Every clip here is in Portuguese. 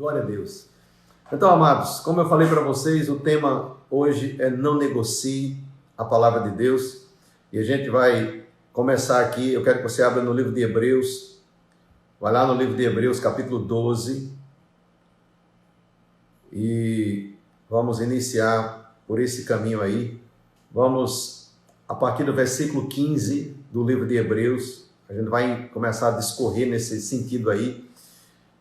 Glória a Deus. Então, amados, como eu falei para vocês, o tema hoje é não negocie a palavra de Deus. E a gente vai começar aqui, eu quero que você abra no livro de Hebreus. Vai lá no livro de Hebreus, capítulo 12. E vamos iniciar por esse caminho aí. Vamos, a partir do versículo 15 do livro de Hebreus, a gente vai começar a discorrer nesse sentido aí.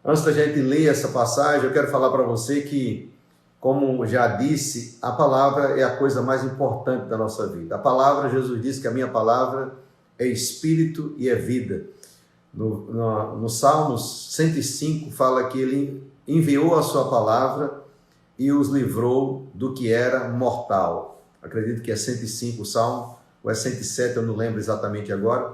Antes da gente ler essa passagem, eu quero falar para você que, como já disse, a palavra é a coisa mais importante da nossa vida. A palavra, Jesus disse que a minha palavra é espírito e é vida. No Salmos 105 fala que ele enviou a sua palavra e os livrou do que era mortal. Acredito que é 105 o Salmo, ou é 107, eu não lembro exatamente agora.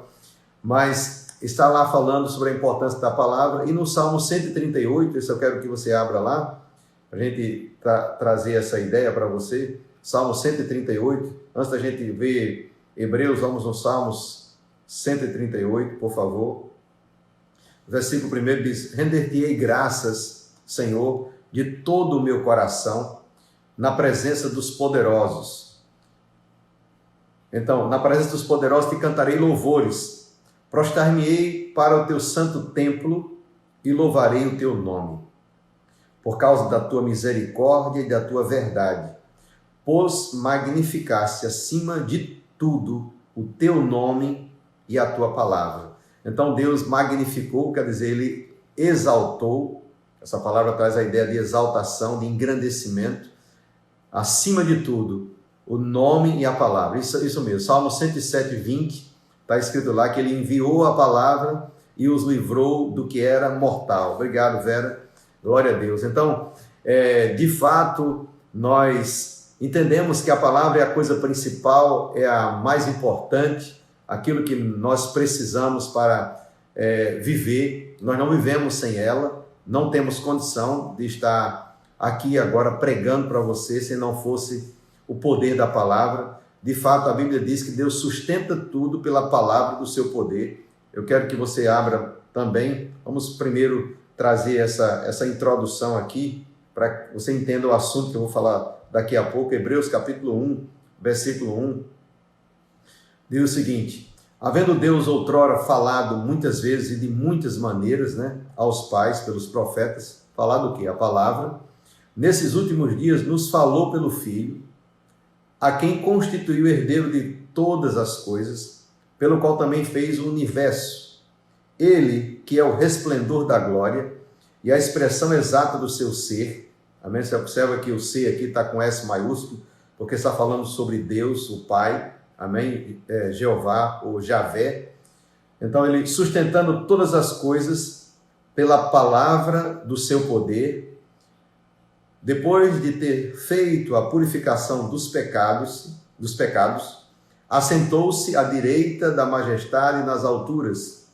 Mas está lá falando sobre a importância da palavra. E no Salmo 138, esse eu quero que você abra lá, para a gente trazer essa ideia para você. Salmo 138, antes da gente ver Hebreus, vamos no Salmos 138, por favor. O versículo 1 diz: render-te-ei graças, Senhor, de todo o meu coração, na presença dos poderosos. Então, na presença dos poderosos te cantarei louvores. Prostrar-me-ei para o teu santo templo e louvarei o teu nome, por causa da tua misericórdia e da tua verdade, pois magnificaste acima de tudo o teu nome e a tua palavra. Então Deus magnificou, quer dizer, ele exaltou. Essa palavra traz a ideia de exaltação, de engrandecimento, acima de tudo, o nome e a palavra. Isso mesmo, Salmo 107, 20. Está escrito lá que ele enviou a palavra e os livrou do que era mortal. Obrigado, Vera. Glória a Deus. Então, de fato, nós entendemos que a palavra é a coisa principal, é a mais importante, aquilo que nós precisamos para viver. Nós não vivemos sem ela, não temos condição de estar aqui agora pregando para você se não fosse o poder da palavra. De fato, a Bíblia diz que Deus sustenta tudo pela palavra do seu poder. Eu quero que você abra também. Vamos primeiro trazer essa introdução aqui, para que você entenda o assunto que eu vou falar daqui a pouco. Hebreus capítulo 1, versículo 1, diz o seguinte: havendo Deus outrora falado muitas vezes e de muitas maneiras, aos pais, pelos profetas, falado o quê? A palavra. Nesses últimos dias nos falou pelo Filho, a quem constituiu herdeiro de todas as coisas, pelo qual também fez o universo. Ele, que é o resplendor da glória e a expressão exata do seu ser. Amém? Você observa que o ser aqui está com S maiúsculo, porque está falando sobre Deus, o Pai. Amém? Jeová ou Javé. Então, ele sustentando todas as coisas pela palavra do seu poder. Depois de ter feito a purificação dos pecados, assentou-se à direita da majestade nas alturas,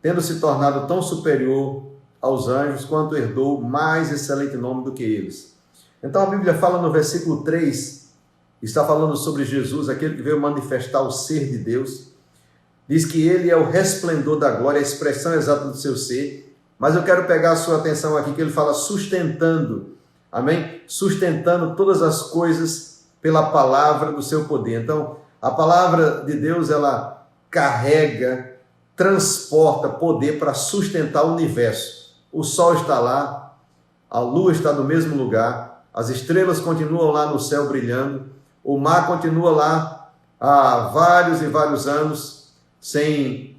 tendo se tornado tão superior aos anjos, quanto herdou mais excelente nome do que eles. Então a Bíblia fala no versículo 3, está falando sobre Jesus, aquele que veio manifestar o ser de Deus. Diz que ele é o resplendor da glória, a expressão exata do seu ser. Mas eu quero pegar a sua atenção aqui, que ele fala sustentando. Amém? Sustentando todas as coisas pela palavra do seu poder. Então, a palavra de Deus, ela carrega, transporta poder para sustentar o universo. O sol está lá, a lua está no mesmo lugar, as estrelas continuam lá no céu brilhando, o mar continua lá há vários e vários anos, sem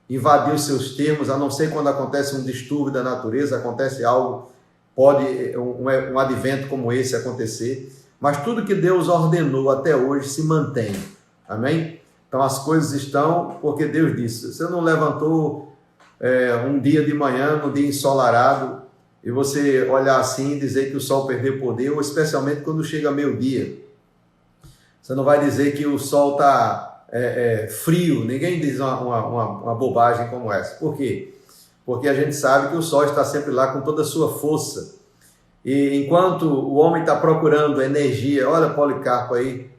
invadir os seus termos, a não ser quando acontece um distúrbio da natureza, acontece algo, pode um advento como esse acontecer, mas tudo que Deus ordenou até hoje se mantém, amém? Então as coisas estão porque Deus disse. Você não levantou um dia de manhã, num dia ensolarado, e você olhar assim e dizer que o sol perdeu poder, ou especialmente quando chega meio-dia. Você não vai dizer que o sol está frio, ninguém diz uma bobagem como essa. Por quê? Porque a gente sabe que o sol está sempre lá com toda a sua força. E enquanto o homem está procurando energia, olha Policarpo aí,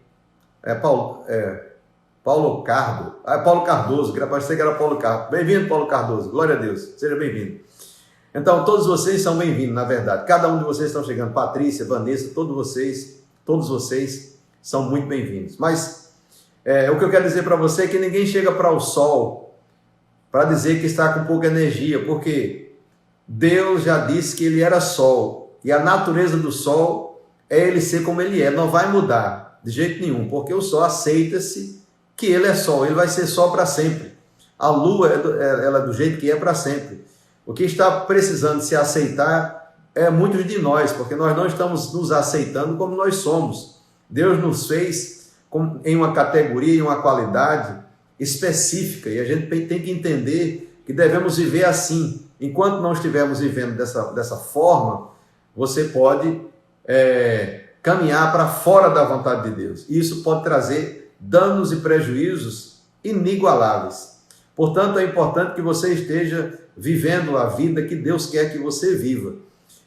Paulo Cardoso, parece que era Paulo Cardoso. Bem-vindo, Paulo Cardoso, glória a Deus, seja bem-vindo. Então, todos vocês são bem-vindos, na verdade. Cada um de vocês estão chegando, Patrícia, Vanessa, todos vocês são muito bem-vindos. Mas o que eu quero dizer para você é que ninguém chega para o sol para dizer que está com pouca energia, porque Deus já disse que ele era sol, e a natureza do sol é ele ser como ele é, não vai mudar de jeito nenhum, porque o sol aceita-se que ele é sol, ele vai ser sol para sempre. A lua, ela é do jeito que é para sempre. O que está precisando se aceitar é muitos de nós, porque nós não estamos nos aceitando como nós somos. Deus nos fez em uma categoria, em uma qualidade específica, e a gente tem que entender que devemos viver assim. Enquanto não estivermos vivendo dessa forma, você pode caminhar para fora da vontade de Deus. E isso pode trazer danos e prejuízos inigualáveis. Portanto, é importante que você esteja vivendo a vida que Deus quer que você viva.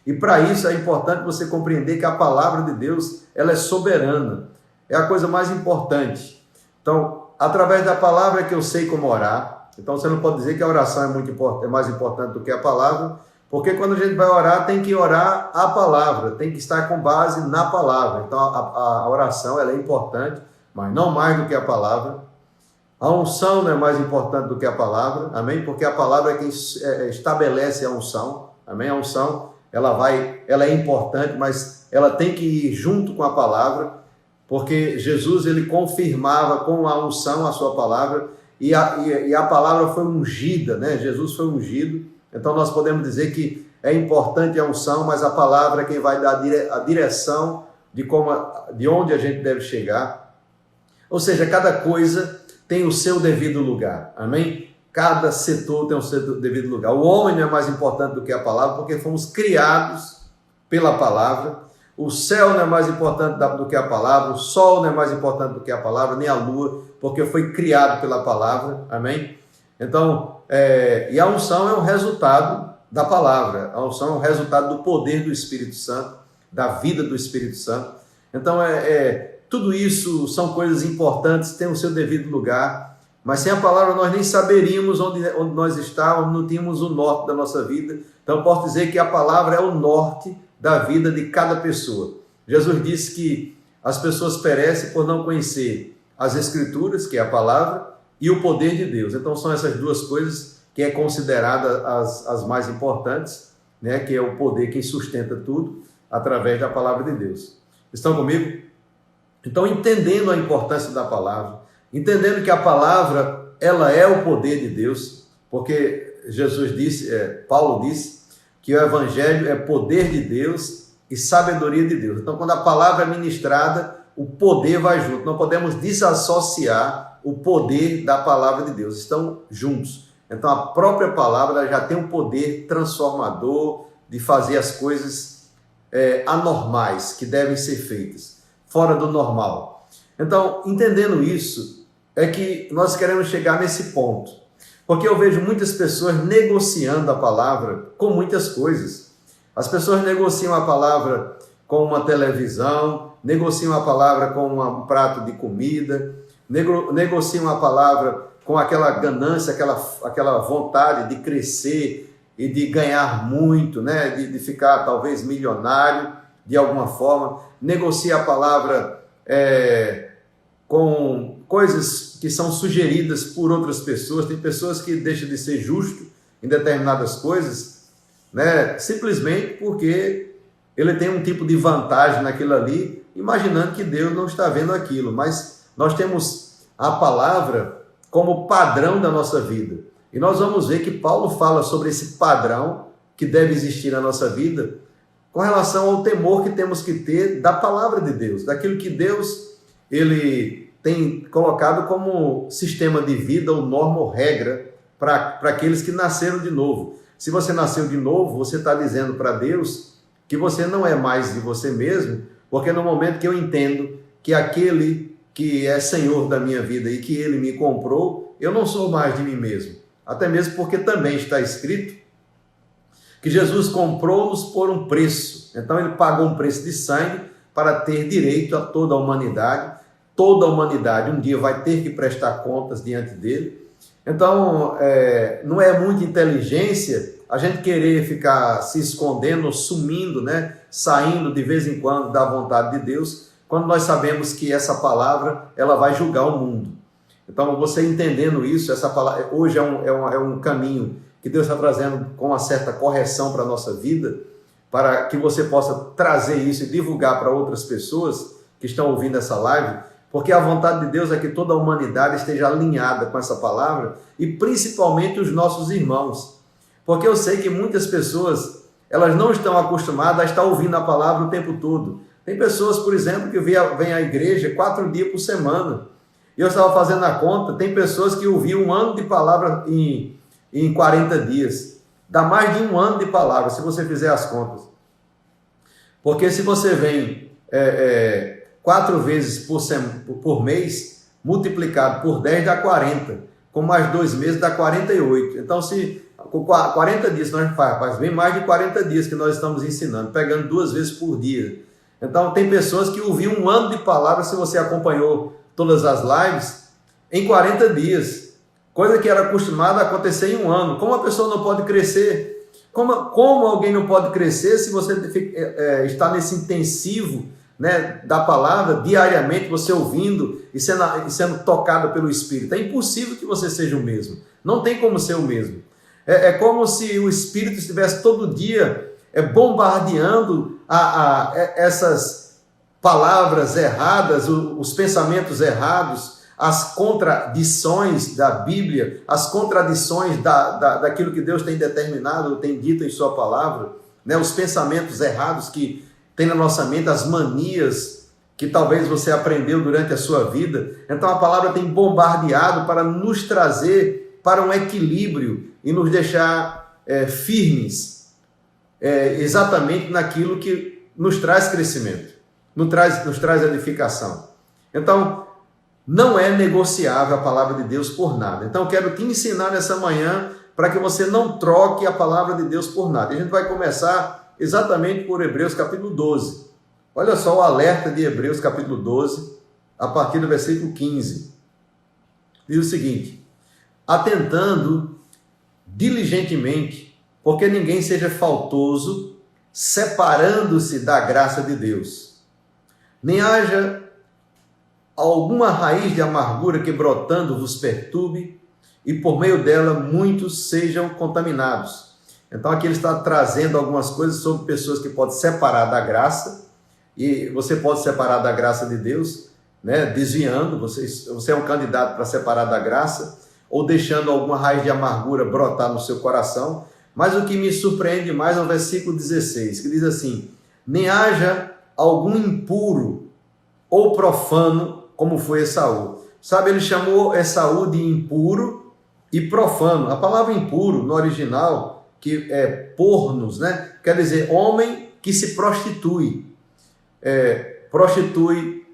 E para isso é importante você compreender que a palavra de Deus, ela é soberana. É a coisa mais importante. Então, através da palavra é que eu sei como orar. Então, você não pode dizer que a oração é mais importante do que a palavra, porque quando a gente vai orar, tem que orar a palavra, tem que estar com base na palavra. Então, a oração ela é importante, mas não mais do que a palavra. A unção não é mais importante do que a palavra, amém? Porque a palavra é quem estabelece a unção, amém? A unção, ela é importante, mas ela tem que ir junto com a palavra, porque Jesus, ele confirmava com a unção a sua palavra, e a palavra foi ungida, né? Jesus foi ungido, então nós podemos dizer que é importante a unção, mas a palavra é quem vai dar a direção de onde a gente deve chegar. Ou seja, cada coisa tem o seu devido lugar, amém? Cada setor tem o seu devido lugar. O homem não é mais importante do que a palavra, porque fomos criados pela palavra. O céu não é mais importante do que a palavra, o sol não é mais importante do que a palavra, nem a lua, porque foi criado pela palavra, amém? Então, e a unção é um resultado da palavra, a unção é um resultado do poder do Espírito Santo, da vida do Espírito Santo. Então, tudo isso são coisas importantes, tem o seu devido lugar, mas sem a palavra nós nem saberíamos onde nós estávamos, não tínhamos o norte da nossa vida. Então, eu posso dizer que a palavra é o norte da vida de cada pessoa. Jesus disse que as pessoas perecem por não conhecer as Escrituras, que é a palavra, e o poder de Deus. Então, são essas duas coisas que é considerada as mais importantes, né? Que é o poder que sustenta tudo através da palavra de Deus. Estão comigo? Então, entendendo a importância da palavra, entendendo que a palavra, ela é o poder de Deus, porque Paulo disse que o evangelho é poder de Deus e sabedoria de Deus. Então, quando a palavra é ministrada, o poder vai junto. Não podemos desassociar o poder da palavra de Deus. Estão juntos. Então, a própria palavra já tem um poder transformador de fazer as coisas anormais que devem ser feitas, fora do normal. Então, entendendo isso, é que nós queremos chegar nesse ponto. Porque eu vejo muitas pessoas negociando a palavra com muitas coisas. As pessoas negociam a palavra com uma televisão, negociam a palavra com um prato de comida, negociam a palavra com aquela ganância, aquela vontade de crescer e de ganhar muito, né? de ficar talvez milionário de alguma forma. Negocia a palavra com coisas que são sugeridas por outras pessoas. Tem pessoas que deixam de ser justo em determinadas coisas, né? Simplesmente porque ele tem um tipo de vantagem naquilo ali, imaginando que Deus não está vendo aquilo. Mas nós temos a palavra como padrão da nossa vida. E nós vamos ver que Paulo fala sobre esse padrão que deve existir na nossa vida com relação ao temor que temos que ter da palavra de Deus, daquilo que Deus ele tem colocado como sistema de vida, ou norma ou regra para aqueles que nasceram de novo. Se você nasceu de novo, você está dizendo para Deus que você não é mais de você mesmo, porque no momento que eu entendo que aquele que é Senhor da minha vida e que Ele me comprou, eu não sou mais de mim mesmo. Até mesmo porque também está escrito que Jesus comprou-nos por um preço. Então Ele pagou um preço de sangue para ter direito a toda a humanidade. Toda a humanidade um dia vai ter que prestar contas diante dele. Então, não é muita inteligência a gente querer ficar se escondendo, sumindo, né? Saindo de vez em quando da vontade de Deus, quando nós sabemos que essa palavra ela vai julgar o mundo. Então, você entendendo isso, essa palavra hoje é um caminho que Deus está trazendo com uma certa correção para a nossa vida, para que você possa trazer isso e divulgar para outras pessoas que estão ouvindo essa live, porque a vontade de Deus é que toda a humanidade esteja alinhada com essa palavra e principalmente os nossos irmãos. Porque eu sei que muitas pessoas, elas não estão acostumadas a estar ouvindo a palavra o tempo todo. Tem pessoas, por exemplo, que vêm à igreja 4 dias por semana. E eu estava fazendo a conta, tem pessoas que ouviam 1 ano de palavra em 40 dias. Dá mais de 1 ano de palavra, se você fizer as contas. Porque se você vem 4 vezes por mês, multiplicado por 10 dá 40. Com mais 2 meses dá 48. Então, se com 40 dias nós faz bem mais de 40 dias que nós estamos ensinando, pegando 2 vezes por dia. Então, tem pessoas que ouviram 1 ano de palavra, se você acompanhou todas as lives, em 40 dias. Coisa que era acostumada a acontecer em 1 ano. Como a pessoa não pode crescer? Como alguém não pode crescer se você está nesse intensivo, né, da palavra, diariamente, você ouvindo e sendo tocado pelo Espírito? É impossível que você seja o mesmo. Não tem como ser o mesmo. É como se o Espírito estivesse todo dia bombardeando essas palavras erradas, os pensamentos errados, as contradições da Bíblia, as contradições daquilo que Deus tem determinado, tem dito em sua palavra, né? Os pensamentos errados que tem na nossa mente, as manias que talvez você aprendeu durante a sua vida. Então a palavra tem bombardeado para nos trazer para um equilíbrio e nos deixar firmes, exatamente naquilo que nos traz crescimento, nos traz edificação. Então, não é negociável a palavra de Deus por nada. Então, quero te ensinar nessa manhã para que você não troque a palavra de Deus por nada. E a gente vai começar exatamente por Hebreus capítulo 12. Olha só o alerta de Hebreus capítulo 12, a partir do versículo 15. Diz o seguinte: atentando diligentemente, porque ninguém seja faltoso, separando-se da graça de Deus, nem haja alguma raiz de amargura que brotando vos perturbe, e por meio dela muitos sejam contaminados. Então aqui ele está trazendo algumas coisas sobre pessoas que podem separar da graça, e você pode separar da graça de Deus, né, desviando, você é um candidato para separar da graça, ou deixando alguma raiz de amargura brotar no seu coração. Mas o que me surpreende mais é o versículo 16, que diz assim: nem haja algum impuro ou profano, como foi Esaú. Sabe, ele chamou Esaú de impuro e profano. A palavra impuro, no original, que é pornos, né? Quer dizer, homem que se prostitui. Prostitui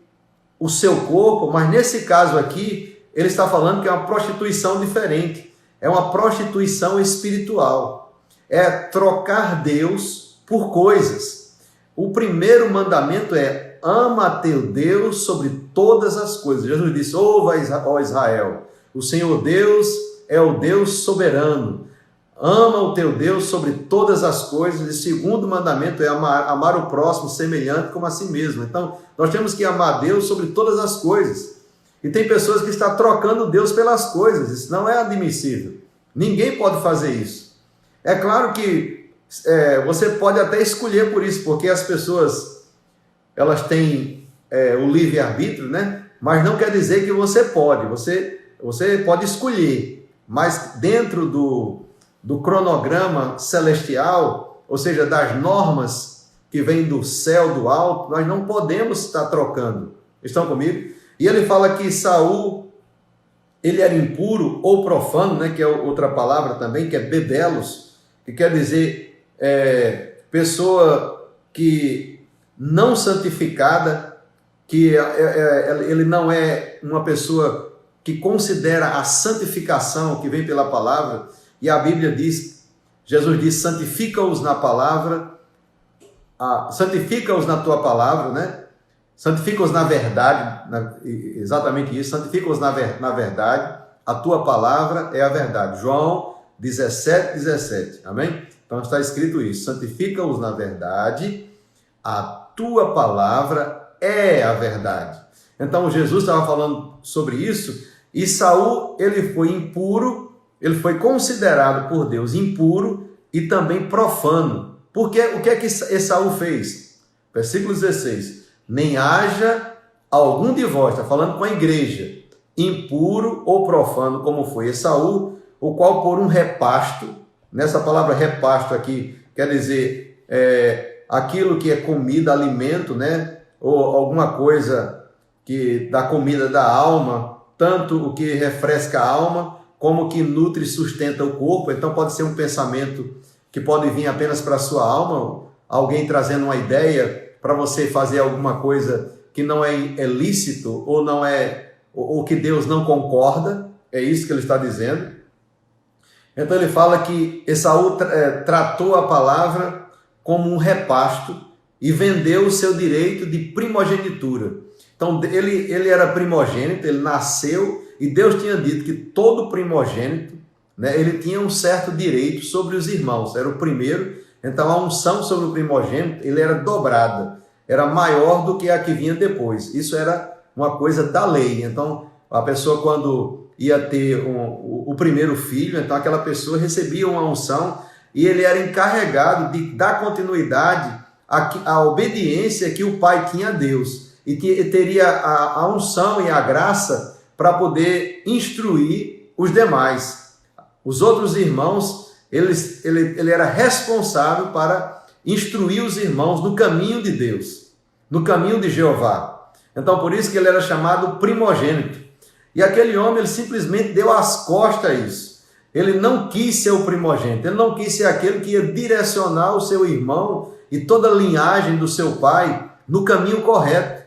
o seu corpo, mas nesse caso aqui, ele está falando que é uma prostituição diferente. É uma prostituição espiritual. É trocar Deus por coisas. O primeiro mandamento é: ama a teu Deus sobre todas as coisas. Jesus disse: ouva, ó Israel, o Senhor Deus é o Deus soberano. Ama o teu Deus sobre todas as coisas. E o segundo mandamento é amar o próximo semelhante como a si mesmo. Então, nós temos que amar Deus sobre todas as coisas. E tem pessoas que estão trocando Deus pelas coisas. Isso não é admissível. Ninguém pode fazer isso. É claro que você pode até escolher por isso, porque as pessoas, elas têm o livre-arbítrio, né? Mas não quer dizer que você pode. Você pode escolher, mas dentro do cronograma celestial, ou seja, das normas que vêm do céu, do alto, nós não podemos estar trocando. Estão comigo? E ele fala que Saul, ele era impuro ou profano, né? Que é outra palavra também, que é bebelos, que quer dizer pessoa que não santificada, que ele não é uma pessoa que considera a santificação que vem pela palavra. E a Bíblia diz, Jesus diz: santifica-os na palavra, santifica-os na tua palavra, né? Santifica-os na verdade, exatamente isso, santifica-os na verdade. a tua palavra é a verdade. João 17:17. Amém? Então está escrito isso. Santifica-os na verdade, a tua palavra é a verdade. Então Jesus estava falando sobre isso, e Saul, ele foi impuro, ele foi considerado por Deus impuro e também profano. Porque o que é que Esaú fez? Versículo 16. Nem haja algum de vós, está falando com a igreja, impuro ou profano, como foi Esaú, o qual por um repasto, nessa palavra repasto aqui, quer dizer, aquilo que é comida, alimento, né? Ou alguma coisa que dá comida da alma, tanto o que refresca a alma, como o que nutre e sustenta o corpo. Então pode ser um pensamento que pode vir apenas para a sua alma, alguém trazendo uma ideia para você fazer alguma coisa que não é lícito, ou não é, ou que Deus não concorda. É isso que ele está dizendo. Então ele fala que Esaú tratou a palavra como um repasto e vendeu o seu direito de primogenitura. Então ele era primogênito, ele nasceu, e Deus tinha dito que todo primogênito, né, ele tinha um certo direito sobre os irmãos, era o primeiro. Então a unção sobre o primogênito, ele era dobrada, era maior do que a que vinha depois. Isso era uma coisa da lei. Então a pessoa, quando ia ter o primeiro filho, então aquela pessoa recebia uma unção, e ele era encarregado de dar continuidade à obediência que o pai tinha a Deus, e que teria a unção e a graça para poder instruir os demais. Os outros irmãos, ele era responsável para instruir os irmãos no caminho de Deus, no caminho de Jeová. Então por isso que ele era chamado primogênito. E aquele homem, ele simplesmente deu as costas a isso. Ele não quis ser o primogênito, ele não quis ser aquele que ia direcionar o seu irmão e toda a linhagem do seu pai no caminho correto.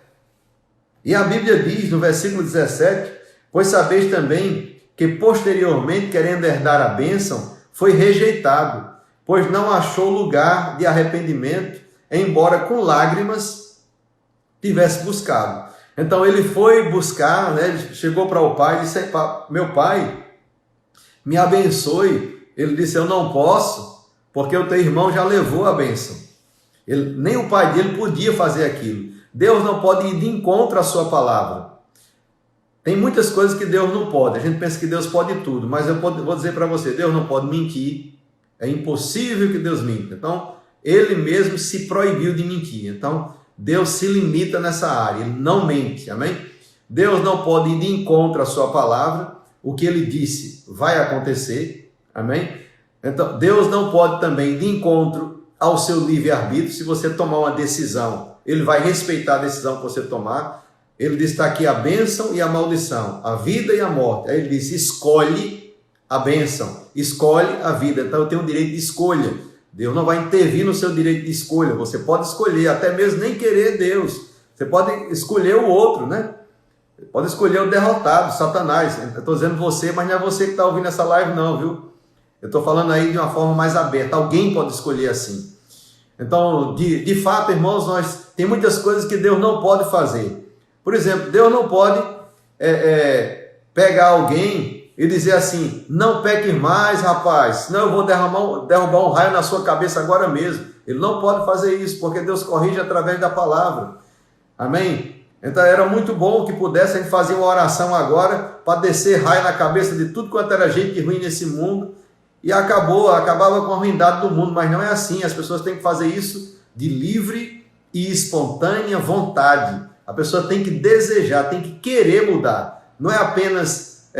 E a Bíblia diz no versículo 17, pois sabeis também que posteriormente, querendo herdar a bênção, foi rejeitado, pois não achou lugar de arrependimento, embora com lágrimas tivesse buscado. Então ele foi buscar, né? Ele chegou para o pai e disse: meu pai, me abençoe. Ele disse: eu não posso, porque o teu irmão já levou a bênção. Nem o pai dele podia fazer aquilo. Deus não pode ir de encontro à sua palavra. Tem muitas coisas que Deus não pode. A gente pensa que Deus pode tudo, mas eu vou dizer para você, Deus não pode mentir. É impossível que Deus minta. Então, ele mesmo se proibiu de mentir. Então, Deus se limita nessa área, ele não mente, amém? Deus não pode ir de encontro à sua palavra, o que ele disse vai acontecer, amém? Então, Deus não pode também ir de encontro ao seu livre-arbítrio. Se você tomar uma decisão, ele vai respeitar a decisão que você tomar. Ele diz: está aqui a bênção e a maldição, a vida e a morte. Aí ele disse: escolhe a bênção, escolhe a vida. Então eu tenho o direito de escolha. Deus não vai intervir no seu direito de escolha. Você pode escolher, até mesmo nem querer Deus. Você pode escolher o outro, né? Você pode escolher o derrotado, Satanás. Eu estou dizendo você, mas não é você que está ouvindo essa live não, viu? Eu estou falando aí de uma forma mais aberta. Alguém pode escolher assim. Então, de fato, irmãos, tem muitas coisas que Deus não pode fazer. Por exemplo, Deus não pode pegar alguém e dizer assim: não peque mais, rapaz, senão eu vou derrubar um raio na sua cabeça agora mesmo. Ele não pode fazer isso, porque Deus corrige através da palavra. Amém? Então era muito bom que pudesse a gente fazer uma oração agora para descer raio na cabeça de tudo quanto era gente ruim nesse mundo, e acabava com a ruindade do mundo. Mas não é assim. As pessoas têm que fazer isso de livre e espontânea vontade. A pessoa tem que desejar, tem que querer mudar. Não é apenas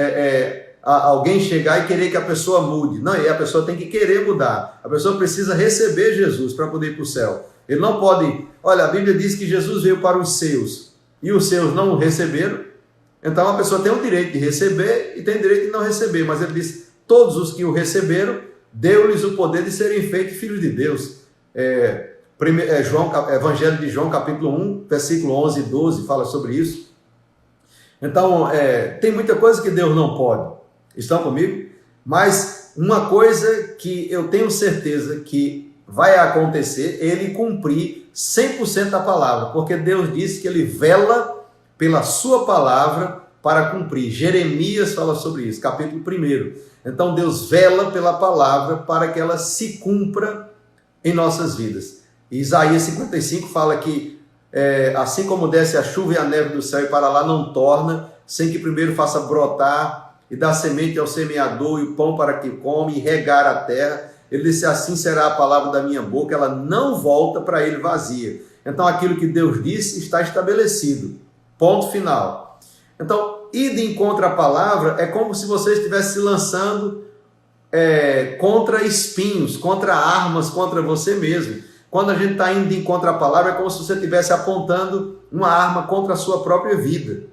alguém chegar e querer que a pessoa mude. Não, a pessoa tem que querer mudar. A pessoa precisa receber Jesus para poder ir para o céu. Ele não pode... Olha, a Bíblia diz que Jesus veio para os seus, e os seus não o receberam. Então a pessoa tem o direito de receber e tem o direito de não receber. Mas ele diz: todos os que o receberam, deu-lhes o poder de serem feitos filhos de Deus. Evangelho de João, capítulo 1, versículo 11 e 12, fala sobre isso. Então, tem muita coisa que Deus não pode. Estão comigo? Mas uma coisa que eu tenho certeza que vai acontecer, é ele cumprir 100% da palavra, porque Deus disse que ele vela pela sua palavra para cumprir. Jeremias fala sobre isso, capítulo 1. Então Deus vela pela palavra para que ela se cumpra em nossas vidas. E Isaías 55 fala que assim como desce a chuva e a neve do céu e para lá não torna, sem que primeiro faça brotar e dar semente ao semeador e o pão para que come e regar a terra, ele disse: assim será a palavra da minha boca, ela não volta para ele vazia. Então aquilo que Deus disse está estabelecido, ponto final. Então, ir de encontro à palavra é como se você estivesse se lançando contra espinhos, contra armas, contra você mesmo. Quando a gente está indo de encontro à palavra, é como se você estivesse apontando uma arma contra a sua própria vida.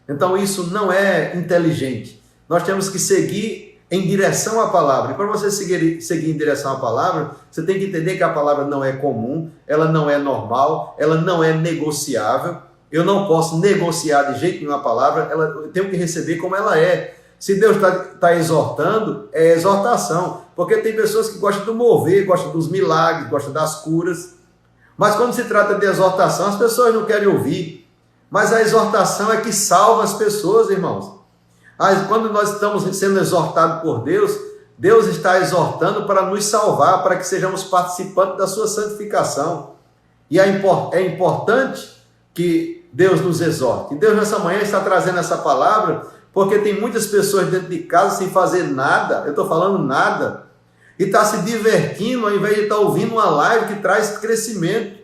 Então isso não é inteligente. Nós temos que seguir em direção à palavra. E para você seguir em direção à palavra, você tem que entender que a palavra não é comum, ela não é normal, ela não é negociável. Eu não posso negociar de jeito nenhum a palavra, eu tenho que receber como ela é. Se Deus está exortando, é exortação. Porque tem pessoas que gostam do mover, gostam dos milagres, gostam das curas. Mas quando se trata de exortação, as pessoas não querem ouvir. Mas a exortação é que salva as pessoas, irmãos. Quando nós estamos sendo exortados por Deus, Deus está exortando para nos salvar, para que sejamos participantes da sua santificação. E é importante que Deus nos exorte. E Deus nessa manhã está trazendo essa palavra, porque tem muitas pessoas dentro de casa sem fazer nada, eu estou falando nada, e está se divertindo ao invés de estar ouvindo uma live que traz crescimento,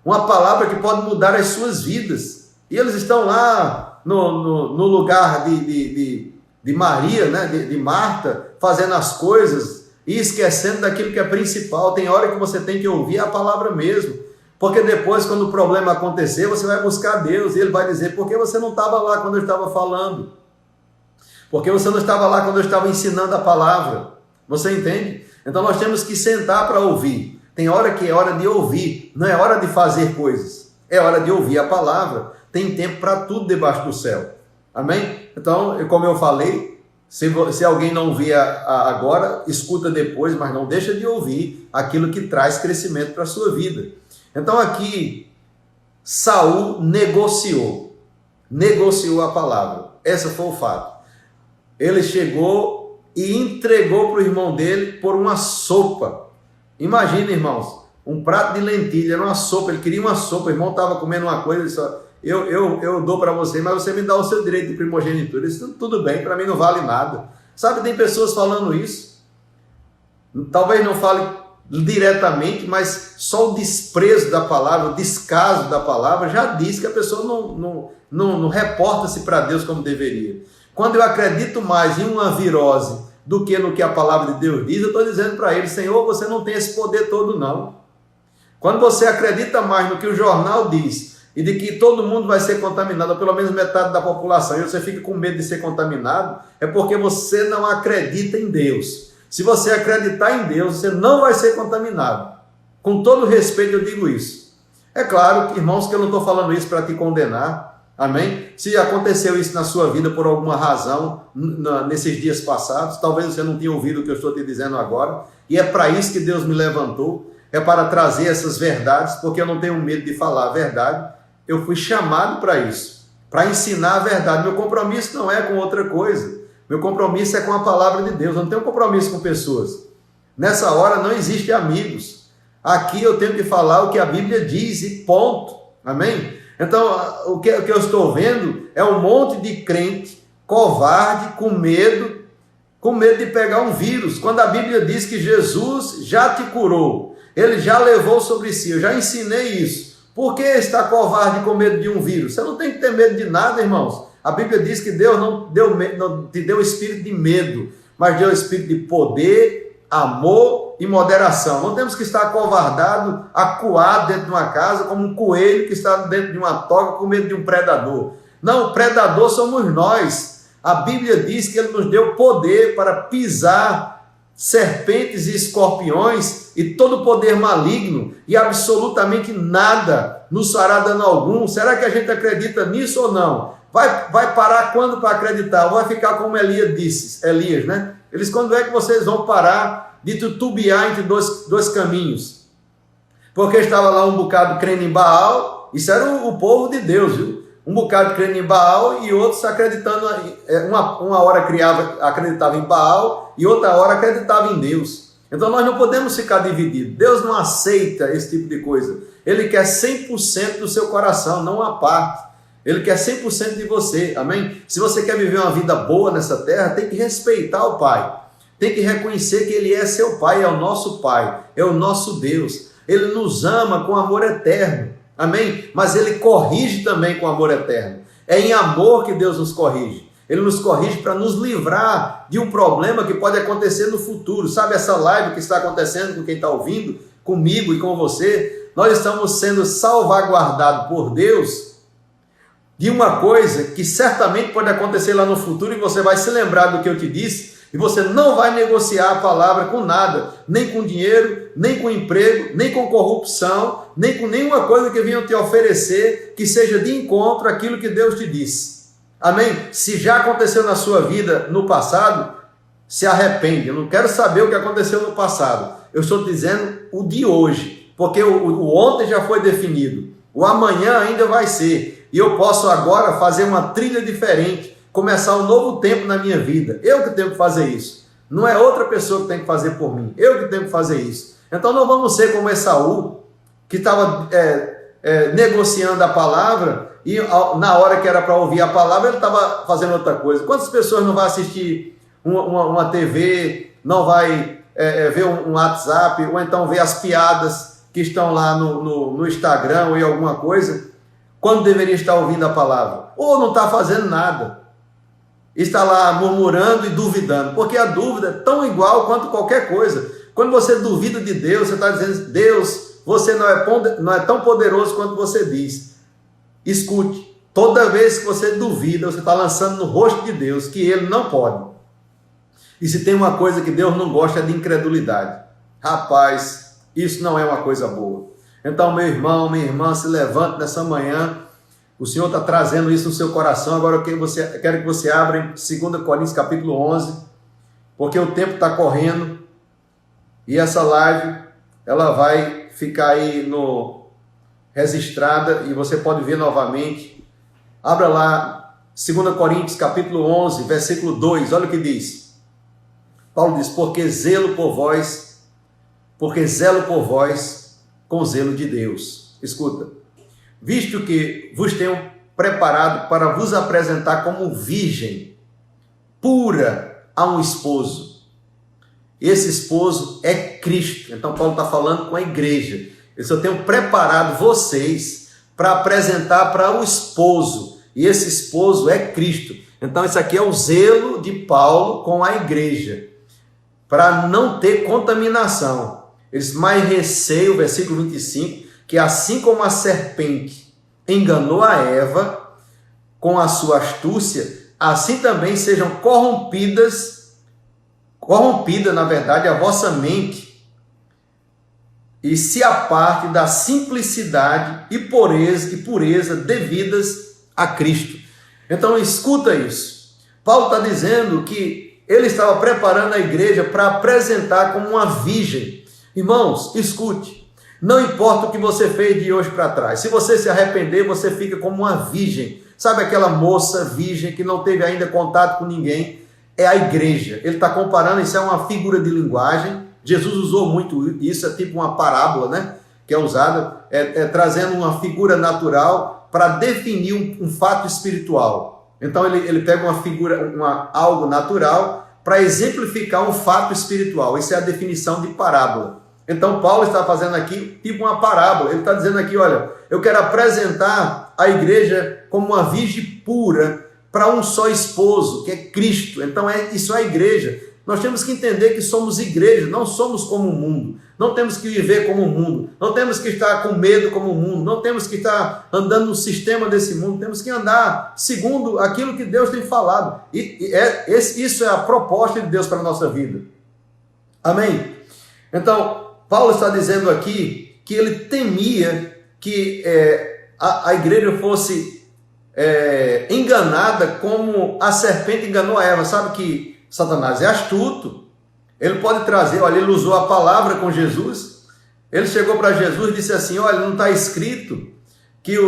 uma palavra que pode mudar as suas vidas. E eles estão lá no lugar de Maria, né? de Marta, fazendo as coisas e esquecendo daquilo que é principal. Tem hora que você tem que ouvir a palavra mesmo, porque depois, quando o problema acontecer, você vai buscar Deus e Ele vai dizer: por que você não estava lá quando eu estava falando? Por que você não estava lá quando eu estava ensinando a palavra? Você entende? Então nós temos que sentar para ouvir. Tem hora que é hora de ouvir, não é hora de fazer coisas, é hora de ouvir a palavra. Tem tempo para tudo debaixo do céu. Amém? Então, como eu falei, se alguém não ouvir agora, escuta depois, mas não deixa de ouvir aquilo que traz crescimento para a sua vida. Então aqui, Saul negociou a palavra. Esse foi o fato. Ele chegou e entregou para o irmão dele por uma sopa. Imagina, irmãos, um prato de lentilha, era uma sopa, ele queria uma sopa, o irmão estava comendo uma coisa, ele disse: eu dou para você, mas você me dá o seu direito de primogenitura. Ele disse: tudo bem, para mim não vale nada. Sabe, tem pessoas falando isso, talvez não fale diretamente, mas só o desprezo da palavra, o descaso da palavra já diz que a pessoa não reporta-se para Deus como deveria. Quando eu acredito mais em uma virose do que no que a palavra de Deus diz, eu estou dizendo para ele: Senhor, você não tem esse poder todo não. Quando você acredita mais no que o jornal diz e de que todo mundo vai ser contaminado, ou pelo menos metade da população, e você fica com medo de ser contaminado, é porque você não acredita em Deus. Se você acreditar em Deus, você não vai ser contaminado. Com todo respeito eu digo isso. É claro, irmãos, que eu não estou falando isso para te condenar. Amém? Se aconteceu isso na sua vida por alguma razão, nesses dias passados, talvez você não tenha ouvido o que eu estou te dizendo agora, e é para isso que Deus me levantou, é para trazer essas verdades, porque eu não tenho medo de falar a verdade. Eu fui chamado para isso, para ensinar a verdade. Meu compromisso não é com outra coisa. Meu compromisso é com a palavra de Deus. Eu não tenho compromisso com pessoas. Nessa hora não existe amigos. Aqui eu tenho que falar o que a Bíblia diz e ponto. Amém? Então, o que eu estou vendo é um monte de crente covarde, com medo de pegar um vírus. Quando a Bíblia diz que Jesus já te curou, Ele já levou sobre si, eu já ensinei isso. Por que está covarde com medo de um vírus? Você não tem que ter medo de nada, irmãos. A Bíblia diz que Deus não te deu espírito de medo, mas deu espírito de poder, amor e moderação. Não temos que estar acovardado, acuado dentro de uma casa, como um coelho que está dentro de uma toca com medo de um predador. Não, o predador somos nós. A Bíblia diz que Ele nos deu poder para pisar serpentes e escorpiões e todo poder maligno, e absolutamente nada nos fará dano algum. Será que a gente acredita nisso ou não? Vai parar quando para acreditar? Vai ficar como Elias, né? Eles: quando é que vocês vão parar de titubear entre dois caminhos? Porque estava lá um bocado crendo em Baal. Isso era o povo de Deus, viu? Um bocado crendo em Baal e outros acreditando, uma hora acreditava em Baal e outra hora acreditava em Deus. Então nós não podemos ficar divididos. Deus não aceita esse tipo de coisa. Ele quer 100% do seu coração, não uma parte. Ele quer 100% de você, amém? Se você quer viver uma vida boa nessa terra, tem que respeitar o Pai. Tem que reconhecer que Ele é seu Pai, é o nosso Pai, é o nosso Deus. Ele nos ama com amor eterno, amém? Mas Ele corrige também com amor eterno. É em amor que Deus nos corrige. Ele nos corrige para nos livrar de um problema que pode acontecer no futuro. Sabe essa live que está acontecendo com quem está ouvindo, comigo e com você? Nós estamos sendo salvaguardados por Deus de uma coisa que certamente pode acontecer lá no futuro e você vai se lembrar do que eu te disse e você não vai negociar a palavra com nada, nem com dinheiro, nem com emprego, nem com corrupção, nem com nenhuma coisa que venham te oferecer que seja de encontro àquilo que Deus te disse. Amém? Se já aconteceu na sua vida no passado, se arrepende. Eu não quero saber o que aconteceu no passado. Eu estou dizendo o de hoje, porque o ontem já foi definido. O amanhã ainda vai ser. E eu posso agora fazer uma trilha diferente, começar um novo tempo na minha vida. Eu que tenho que fazer isso. Não é outra pessoa que tem que fazer por mim. Eu que tenho que fazer isso. Então não vamos ser como Esaú, que estava negociando a palavra e na hora que era para ouvir a palavra ele estava fazendo outra coisa. Quantas pessoas não vão assistir uma TV, não vai ver um WhatsApp, ou então ver as piadas que estão lá no Instagram ou em alguma coisa, quando deveria estar ouvindo a palavra? Ou não está fazendo nada, está lá murmurando e duvidando, porque a dúvida é tão igual quanto qualquer coisa. Quando você duvida de Deus, você está dizendo: Deus, você não é tão poderoso quanto você diz. Escute, toda vez que você duvida, você está lançando no rosto de Deus que Ele não pode. E se tem uma coisa que Deus não gosta, é de incredulidade. Rapaz, isso não é uma coisa boa. Então, meu irmão, minha irmã, se levante nessa manhã. O Senhor está trazendo isso no seu coração. Agora eu quero que você abra em 2 Coríntios capítulo 11, porque o tempo está correndo e essa live ela vai ficar aí registrada e você pode ver novamente. Abra lá 2 Coríntios capítulo 11, versículo 2, olha o que diz. Paulo diz: porque zelo por vós com zelo de Deus. Escuta, visto que vos tenho preparado para vos apresentar como virgem pura a um esposo. Esse esposo é Cristo. Então Paulo está falando com a igreja. Eu tenho preparado vocês para apresentar para o esposo. E esse esposo é Cristo. Então isso aqui é o zelo de Paulo com a igreja, para não ter contaminação. Eles mais receio, versículo 25, que assim como a serpente enganou a Eva com a sua astúcia, assim também sejam corrompida, na verdade, a vossa mente, e se aparte da simplicidade e pureza devidas a Cristo. Então escuta isso. Paulo está dizendo que ele estava preparando a igreja para apresentar como uma virgem. Irmãos, escute. Não importa o que você fez de hoje para trás. Se você se arrepender, você fica como uma virgem. Sabe aquela moça virgem que não teve ainda contato com ninguém? É a igreja. Ele está comparando, isso é uma figura de linguagem. Jesus usou muito isso, é tipo uma parábola, né? Que é usada, trazendo uma figura natural para definir um fato espiritual. Então ele pega uma figura, algo natural para exemplificar um fato espiritual. Isso é a definição de parábola. Então Paulo está fazendo aqui tipo uma parábola. Ele está dizendo aqui: olha, eu quero apresentar a igreja como uma virgem pura para um só esposo, que é Cristo. Então isso é a igreja. Nós temos que entender que somos igreja, não somos como o mundo. Não temos que viver como o mundo. Não temos que estar com medo como o mundo. Não temos que estar andando no sistema desse mundo. Temos que andar segundo aquilo que Deus tem falado. Isso é a proposta de Deus para a nossa vida. Amém? Então, Paulo está dizendo aqui que ele temia que a igreja fosse enganada como a serpente enganou a Eva. Sabe que Satanás é astuto. Ele pode trazer, olha, ele usou a palavra com Jesus. Ele chegou para Jesus e disse assim: olha, não está escrito que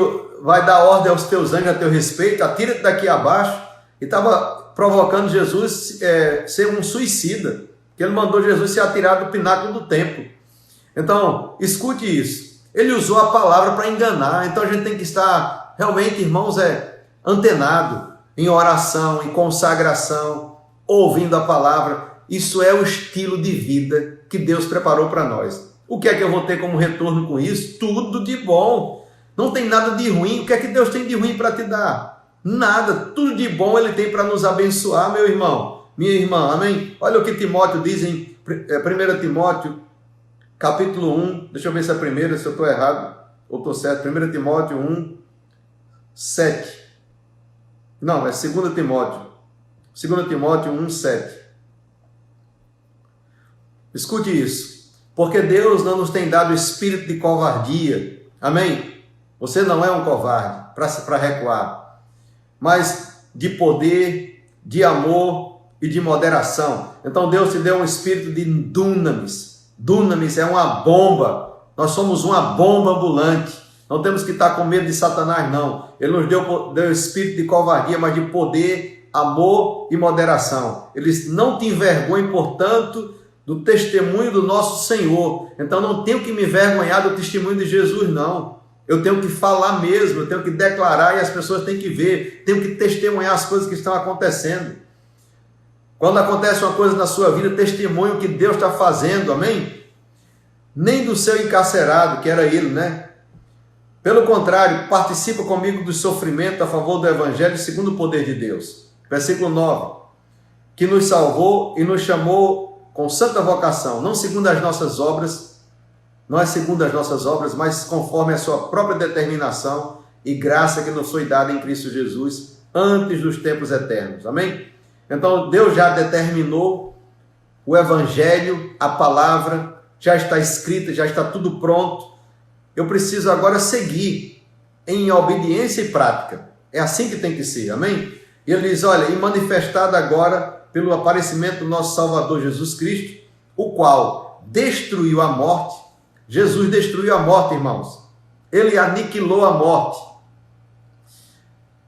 vai dar ordem aos teus anjos a teu respeito, atira-te daqui abaixo, e estava provocando Jesus ser um suicida, que ele mandou Jesus ser atirado do pináculo do templo. Então, escute isso, ele usou a palavra para enganar, então a gente tem que estar realmente, irmãos, antenado em oração, em consagração, ouvindo a palavra. Isso é o estilo de vida que Deus preparou para nós. O que é que eu vou ter como retorno com isso? Tudo de bom. Não tem nada de ruim. O que é que Deus tem de ruim para te dar? Nada. Tudo de bom Ele tem para nos abençoar, meu irmão, minha irmã. Amém? Olha o que Timóteo diz em 1 Timóteo, capítulo 1. Deixa eu ver se é a primeira, se eu estou errado ou estou certo. 1 Timóteo 1, 7. Não, é 2 Timóteo. 2 Timóteo 1, 7. Escute isso. Porque Deus não nos tem dado espírito de covardia. Amém? Você não é um covarde para recuar. Mas de poder, de amor e de moderação. Então Deus te deu um espírito de dunamis. Dunamis é uma bomba. Nós somos uma bomba ambulante. Não temos que estar com medo de Satanás, não. Ele nos deu espírito de covardia, mas de poder, amor e moderação. Eles não te envergonhem, portanto, do testemunho do nosso Senhor. Então não tenho que me envergonhar do testemunho de Jesus, não. Eu tenho que falar mesmo, eu tenho que declarar e as pessoas têm que ver. Tenho que testemunhar as coisas que estão acontecendo. Quando acontece uma coisa na sua vida, testemunho o que Deus está fazendo, amém? Nem do seu encarcerado, que era ele, né? Pelo contrário, participa comigo do sofrimento a favor do Evangelho segundo o poder de Deus. Versículo 9. Que nos salvou e nos chamou com santa vocação, não segundo as nossas obras, não é segundo as nossas obras, mas conforme a sua própria determinação e graça que nos foi dada em Cristo Jesus antes dos tempos eternos. Amém? Então Deus já determinou o Evangelho, a palavra, já está escrita, já está tudo pronto. Eu preciso agora seguir em obediência e prática. É assim que tem que ser, amém? E ele diz, olha, e manifestado agora pelo aparecimento do nosso Salvador Jesus Cristo, o qual destruiu a morte. Jesus destruiu a morte, irmãos. Ele aniquilou a morte.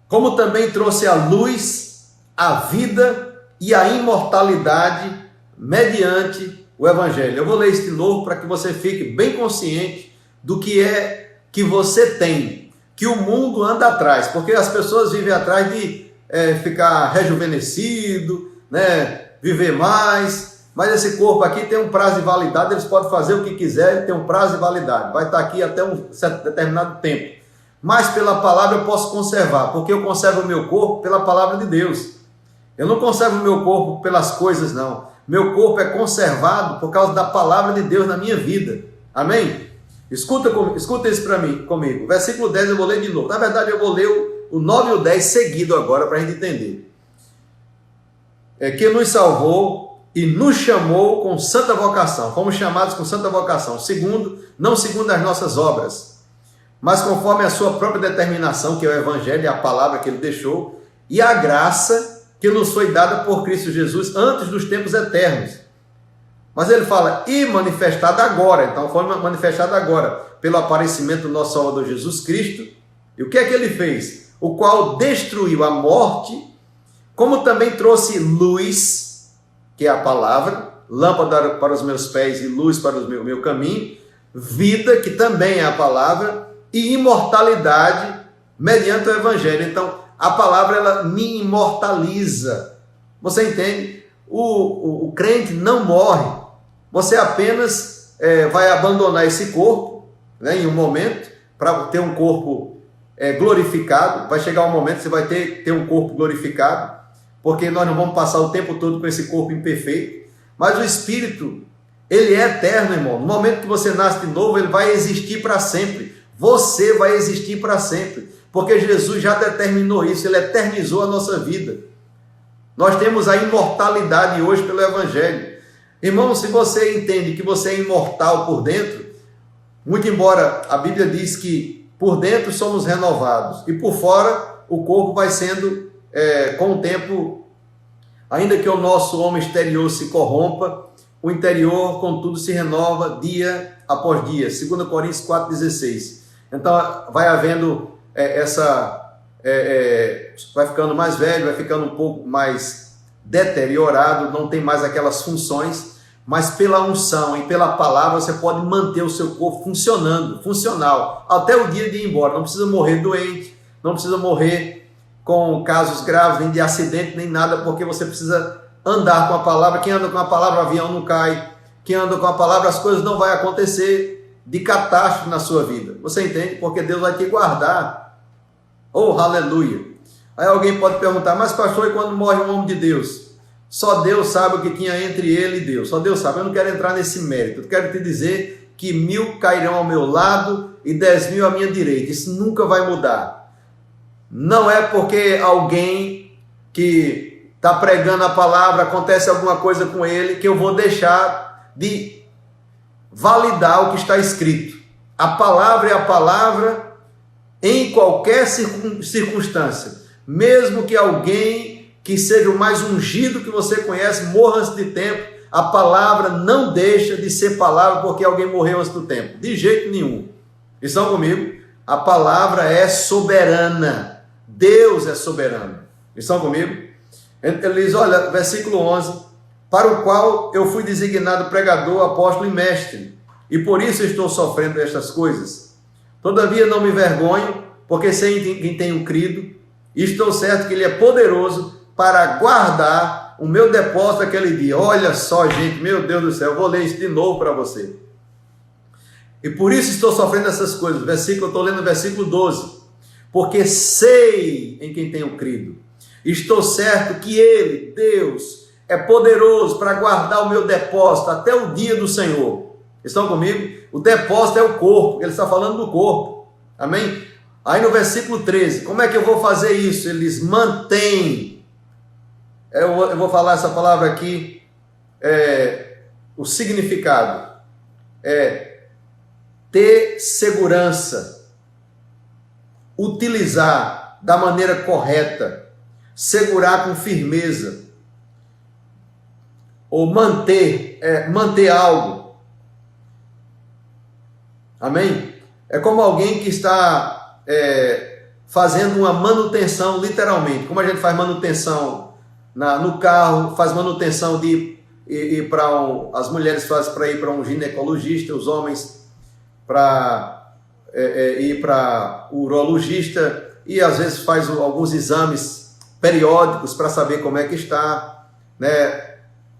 Como também trouxe a luz, a vida e a imortalidade mediante o Evangelho. Eu vou ler isso de novo para que você fique bem consciente do que é que você tem, que o mundo anda atrás, porque as pessoas vivem atrás de ficar rejuvenescido, né, viver mais, mas esse corpo aqui tem um prazo de validade, eles podem fazer o que quiserem, tem um prazo de validade, vai estar aqui até um certo determinado tempo, mas pela palavra eu posso conservar, porque eu conservo o meu corpo pela palavra de Deus. Eu não conservo o meu corpo pelas coisas, não. Meu corpo é conservado por causa da palavra de Deus na minha vida, amém? Escuta isso para mim, comigo. Versículo 10 eu vou ler de novo. Na verdade eu vou ler o 9 e o 10 seguido agora para a gente entender. Que nos salvou e nos chamou com santa vocação. Fomos chamados com santa vocação. Segundo, não segundo as nossas obras, mas conforme a sua própria determinação, que é o Evangelho e a palavra que ele deixou, e a graça que nos foi dada por Cristo Jesus antes dos tempos eternos. Mas ele fala, e manifestado agora, então foi manifestado agora, pelo aparecimento do nosso Salvador Jesus Cristo. E o que é que ele fez? O qual destruiu a morte, como também trouxe luz, que é a palavra, lâmpada para os meus pés e luz para o meu caminho, vida, que também é a palavra, e imortalidade, mediante o Evangelho. Então, a palavra, ela me imortaliza. Você entende? O crente não morre. Você apenas vai abandonar esse corpo, né, em um momento, para ter um corpo glorificado. Vai chegar um momento que você vai ter um corpo glorificado, porque nós não vamos passar o tempo todo com esse corpo imperfeito. Mas o Espírito, ele é eterno, irmão. No momento que você nasce de novo, ele vai existir para sempre. Você vai existir para sempre, porque Jesus já determinou isso, ele eternizou a nossa vida. Nós temos a imortalidade hoje pelo Evangelho. Irmão, se você entende que você é imortal por dentro, muito embora a Bíblia diz que por dentro somos renovados e por fora o corpo vai sendo, com o tempo, ainda que o nosso homem exterior se corrompa, o interior, contudo, se renova dia após dia. 2 Coríntios 4,16. Então vai havendo vai ficando mais velho, vai ficando um pouco mais deteriorado, não tem mais aquelas funções, mas pela unção e pela palavra você pode manter o seu corpo funcionando, funcional, até o dia de ir embora. Não precisa morrer doente, não precisa morrer com casos graves, nem de acidente, nem nada, porque você precisa andar com a palavra. Quem anda com a palavra, o avião não cai. Quem anda com a palavra, as coisas não vão acontecer de catástrofe na sua vida. Você entende? Porque Deus vai te guardar. Oh, aleluia! Aí alguém pode perguntar, mas pastor, e quando morre um homem de Deus? Só Deus sabe o que tinha entre ele e Deus. Só Deus sabe. Eu não quero entrar nesse mérito. Eu quero te dizer que 1000 cairão ao meu lado e 10.000 à minha direita. Isso nunca vai mudar. Não é porque alguém que está pregando a palavra, acontece alguma coisa com ele, que eu vou deixar de validar o que está escrito. A palavra é a palavra em qualquer circunstância. Mesmo que alguém que seja o mais ungido que você conhece morra antes de tempo, a palavra não deixa de ser palavra porque alguém morreu antes do tempo. De jeito nenhum. Estão comigo? A palavra é soberana. Deus é soberano. Estão comigo? Ele diz, olha, versículo 11, para o qual eu fui designado pregador, apóstolo e mestre, e por isso estou sofrendo estas coisas. Todavia não me envergonho, porque sei em quem tenho crido, e estou certo que Ele é poderoso para guardar o meu depósito aquele dia. Olha só, gente, meu Deus do céu, eu vou ler isso de novo para você. E por isso estou sofrendo essas coisas. Eu estou lendo o versículo 12. Porque sei em quem tenho crido. Estou certo que Ele, Deus, é poderoso para guardar o meu depósito até o dia do Senhor. Estão comigo? O depósito é o corpo. Ele está falando do corpo. Amém? Aí no versículo 13, como é que eu vou fazer isso? Ele diz, mantém. Eu vou falar essa palavra aqui, o significado é ter segurança, utilizar da maneira correta, segurar com firmeza, ou manter algo. Amém? É como alguém que está fazendo uma manutenção, literalmente, como a gente faz manutenção no carro, faz manutenção de ir para as mulheres fazem para ir para um ginecologista, os homens para ir para o urologista, e às vezes faz alguns exames periódicos para saber como é que está, né?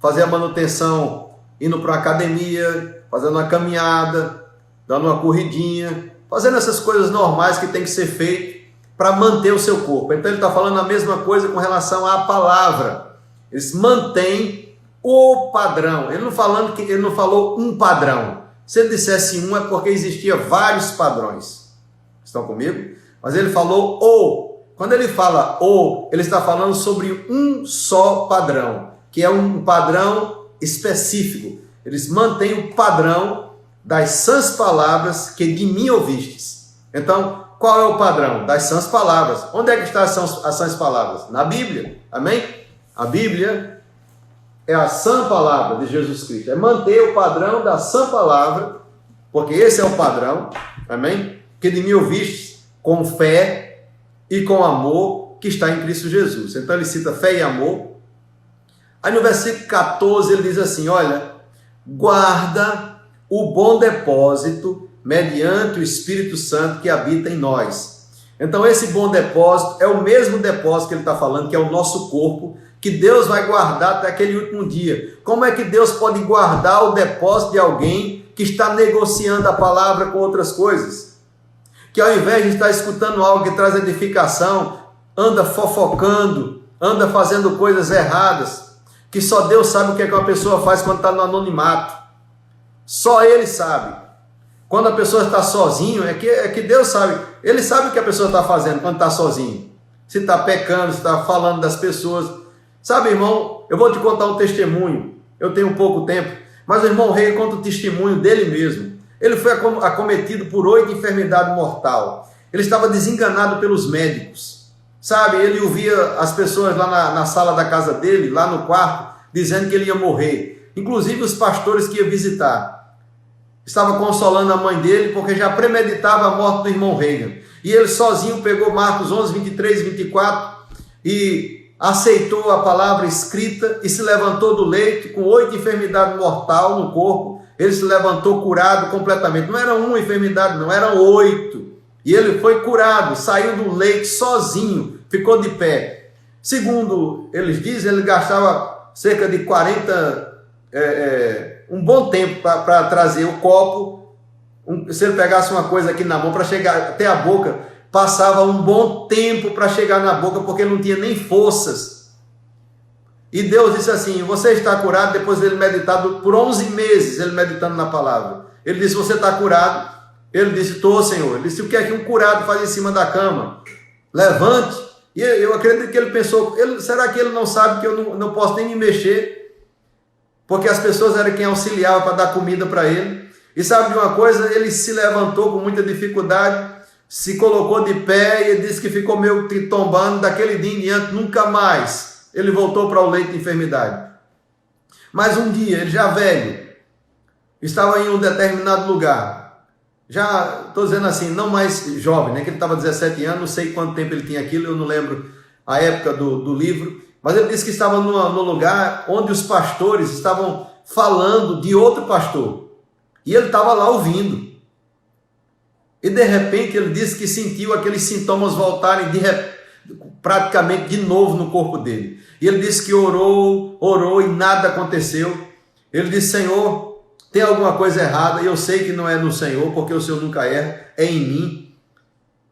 Fazer a manutenção indo para a academia, fazendo uma caminhada, dando uma corridinha, fazendo essas coisas normais que tem que ser feito para manter o seu corpo. Então ele está falando a mesma coisa com relação à palavra. Eles mantêm o padrão. Ele não falou um padrão. Se ele dissesse um, é porque existia vários padrões. Estão comigo? Mas ele falou o. Quando ele fala o, ele está falando sobre um só padrão, que é um padrão específico. Eles mantêm o padrão das sãs palavras que de mim ouvistes. Então, qual é o padrão? Das sãs palavras. Onde é que estão as sãs palavras? Na Bíblia. Amém? A Bíblia é a sã palavra de Jesus Cristo. É manter o padrão da sã palavra, porque esse é o padrão. Amém? Que de mim ouvistes com fé e com amor que está em Cristo Jesus. Então ele cita fé e amor. Aí no versículo 14 ele diz assim, olha, guarda o bom depósito mediante o Espírito Santo que habita em nós. Então esse bom depósito é o mesmo depósito que ele está falando, que é o nosso corpo, que Deus vai guardar até aquele último dia. Como é que Deus pode guardar o depósito de alguém que está negociando a palavra com outras coisas? Que ao invés de estar escutando algo que traz edificação, anda fofocando, anda fazendo coisas erradas, que só Deus sabe o que é que uma pessoa faz quando está no anonimato. Só Ele sabe. Quando a pessoa está sozinho, é que Deus sabe. Ele sabe o que a pessoa está fazendo quando está sozinho. Se está pecando, se está falando das pessoas. Sabe, irmão, eu vou te contar um testemunho. Eu tenho pouco tempo. Mas o irmão Rei conta o testemunho dele mesmo. Ele foi acometido por 8 enfermidades mortais. Ele estava desenganado pelos médicos. Sabe, ele ouvia as pessoas lá na sala da casa dele, lá no quarto, dizendo que ele ia morrer. Inclusive os pastores que ia visitar. Estava consolando a mãe dele porque já premeditava a morte do irmão Reagan. E ele sozinho pegou Marcos 11, 23 e 24 e aceitou a palavra escrita e se levantou do leito com 8 enfermidades mortais no corpo. Ele se levantou curado completamente. Não era uma enfermidade, não, eram 8. E ele foi curado, saiu do leito sozinho, ficou de pé. Segundo eles dizem, ele gastava cerca de 40, um bom tempo para trazer o copo. Se ele pegasse uma coisa aqui na mão para chegar até a boca, passava um bom tempo para chegar na boca, porque ele não tinha nem forças. E Deus disse assim: você está curado. Depois dele meditado por 11 meses, ele meditando na palavra, ele disse: você está curado? Ele disse: estou, Senhor. Ele disse: o que é que um curado faz em cima da cama? Levante. E eu acredito que ele pensou: será que ele não sabe que eu não posso nem me mexer? Porque as pessoas eram quem auxiliava para dar comida para ele. E sabe de uma coisa? Ele se levantou com muita dificuldade, se colocou de pé e ele disse que ficou meio que tombando. Daquele dia em diante, nunca mais ele voltou para o leito de enfermidade. Mas um dia, ele já velho, estava em um determinado lugar. Já estou dizendo assim, não mais jovem, né? Que ele estava 17 anos, não sei quanto tempo ele tinha aquilo, eu não lembro a época do livro, mas ele disse que estava no lugar onde os pastores estavam falando de outro pastor, e ele estava lá ouvindo, e de repente ele disse que sentiu aqueles sintomas voltarem praticamente de novo no corpo dele, e ele disse que orou e nada aconteceu. Ele disse: Senhor, tem alguma coisa errada, e eu sei que não é no Senhor, porque o Senhor nunca erra, é em mim.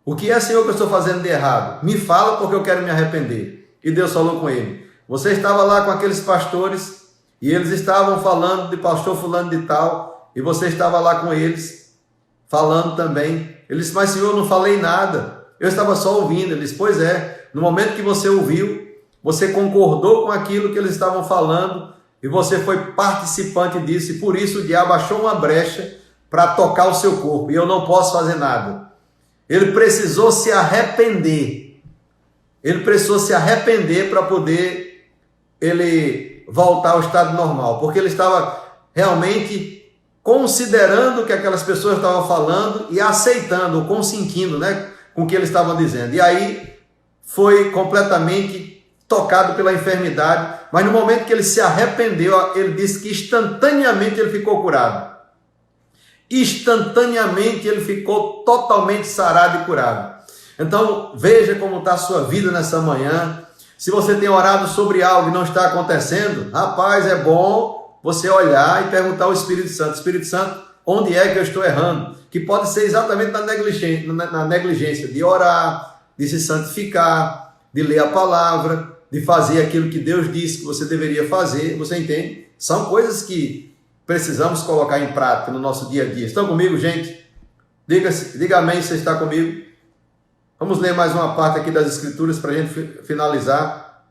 O que é, Senhor, que eu estou fazendo de errado? Me fala, porque eu quero me arrepender. E Deus falou com ele: você estava lá com aqueles pastores, e eles estavam falando de pastor fulano de tal, e você estava lá com eles, falando também. Ele disse: mas Senhor, eu não falei nada, eu estava só ouvindo. Ele disse: pois é, no momento que você ouviu, você concordou com aquilo que eles estavam falando, e você foi participante disso, e por isso o diabo achou uma brecha para tocar o seu corpo, e eu não posso fazer nada. Ele precisou se arrepender. Ele precisou se arrepender para poder ele voltar ao estado normal, porque ele estava realmente considerando o que aquelas pessoas estavam falando e aceitando, consentindo, né, com o que eles estavam dizendo. E aí foi completamente tocado pela enfermidade, mas no momento que ele se arrependeu, ele disse que instantaneamente ele ficou curado. Instantaneamente ele ficou totalmente sarado e curado. Então veja como está a sua vida nessa manhã. Se você tem orado sobre algo e não está acontecendo, rapaz, é bom você olhar e perguntar ao Espírito Santo: Espírito Santo, onde é que eu estou errando? Que pode ser exatamente na negligência de orar, de se santificar, de ler a palavra, de fazer aquilo que Deus disse que você deveria fazer. Você entende? São coisas que precisamos colocar em prática no nosso dia a dia. Estão comigo, gente? Diga amém se você está comigo. Vamos ler mais uma parte aqui das Escrituras para a gente finalizar.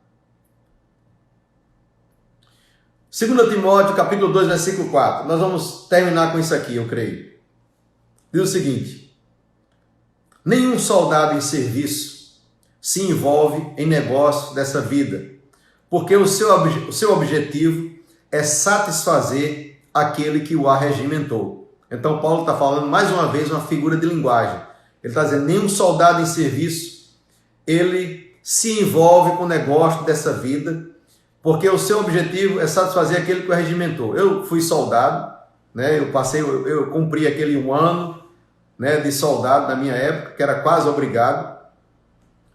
2 Timóteo, capítulo 2, versículo 4. Nós vamos terminar com isso aqui, eu creio. Diz o seguinte: nenhum soldado em serviço se envolve em negócio dessa vida, porque o seu objetivo é satisfazer aquele que o arregimentou. Então Paulo está falando mais uma vez uma figura de linguagem. Ele está dizendo: nenhum soldado em serviço ele se envolve com o negócio dessa vida, porque o seu objetivo é satisfazer aquele que o arregimentou. Eu fui soldado, né? Eu cumpri aquele 1 ano, né, de soldado na minha época, que era quase obrigado.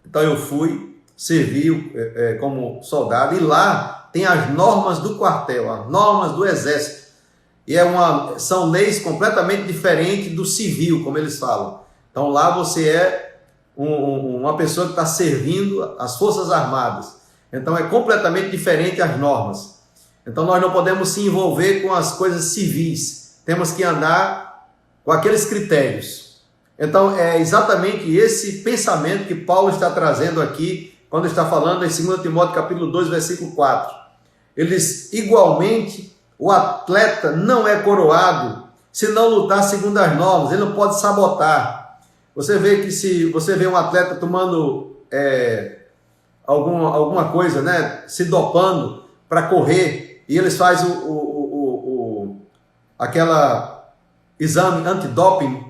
Então eu fui, servi como soldado, e lá tem as normas do quartel, as normas do exército. E são leis completamente diferentes do civil, como eles falam. Então lá você é uma pessoa que está servindo as Forças Armadas. Então é completamente diferente as normas. Então nós não podemos se envolver com as coisas civis. Temos que andar com aqueles critérios. Então é exatamente esse pensamento que Paulo está trazendo aqui, quando está falando em 2 Timóteo capítulo 2, versículo 4. Ele diz: igualmente, o atleta não é coroado se não lutar segundo as normas. Ele não pode sabotar. Você vê que se você vê um atleta tomando alguma coisa, né, se dopando para correr, e eles fazem aquela exame antidoping,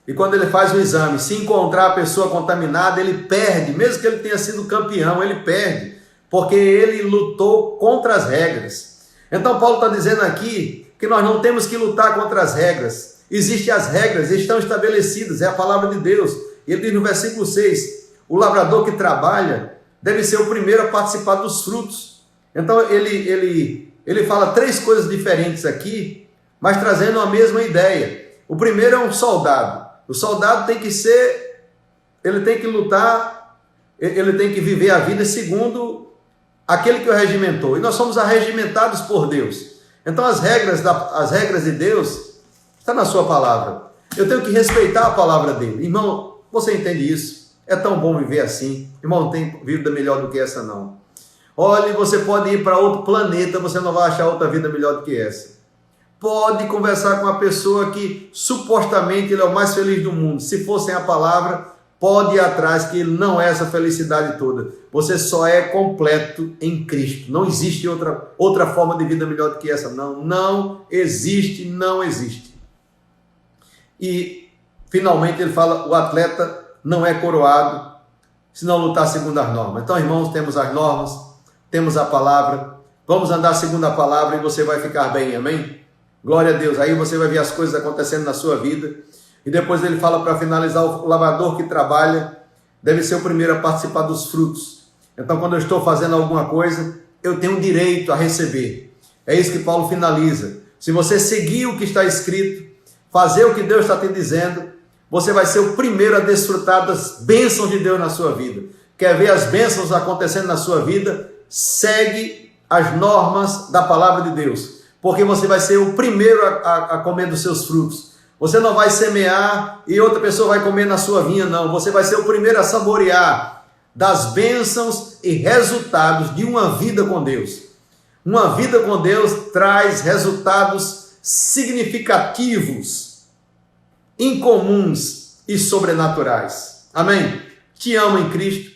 e quando ele faz o exame, se encontrar a pessoa contaminada, ele perde, mesmo que ele tenha sido campeão, ele perde, porque ele lutou contra as regras. Então Paulo está dizendo aqui que nós não temos que lutar contra as regras. Existem as regras, estão estabelecidas, é a palavra de Deus. E ele diz no versículo 6, o lavrador que trabalha deve ser o primeiro a participar dos frutos. Então ele fala três coisas diferentes aqui, mas trazendo a mesma ideia. O primeiro é um soldado. O soldado tem que ser, ele tem que lutar, ele tem que viver a vida segundo aquele que o regimentou. E nós somos arregimentados por Deus. Então as regras de Deus está na sua palavra. Eu tenho que respeitar a palavra dele. Irmão, você entende isso? É tão bom viver assim. Irmão, não tem vida melhor do que essa não. Olhe, você pode ir para outro planeta, você não vai achar outra vida melhor do que essa. Pode conversar com uma pessoa que supostamente ele é o mais feliz do mundo. Se fosse a palavra, pode ir atrás que ele não é essa felicidade toda. Você só é completo em Cristo. Não existe outra forma de vida melhor do que essa. Não existe, não existe. E finalmente ele fala, o atleta não é coroado se não lutar segundo as normas. Então, irmãos, temos as normas, temos a palavra, vamos andar segundo a palavra e você vai ficar bem, amém? Glória a Deus, aí você vai ver as coisas acontecendo na sua vida. E depois ele fala para finalizar, o lavrador que trabalha deve ser o primeiro a participar dos frutos. Então quando eu estou fazendo alguma coisa, eu tenho direito a receber. É isso que Paulo finaliza. Se você seguir o que está escrito, fazer o que Deus está te dizendo, você vai ser o primeiro a desfrutar das bênçãos de Deus na sua vida. Quer ver as bênçãos acontecendo na sua vida? Segue as normas da palavra de Deus. Porque você vai ser o primeiro a comer dos seus frutos. Você não vai semear e outra pessoa vai comer na sua vinha, não. Você vai ser o primeiro a saborear das bênçãos e resultados de uma vida com Deus. Uma vida com Deus traz resultados significativos, incomuns e sobrenaturais. Amém? Te amo em Cristo.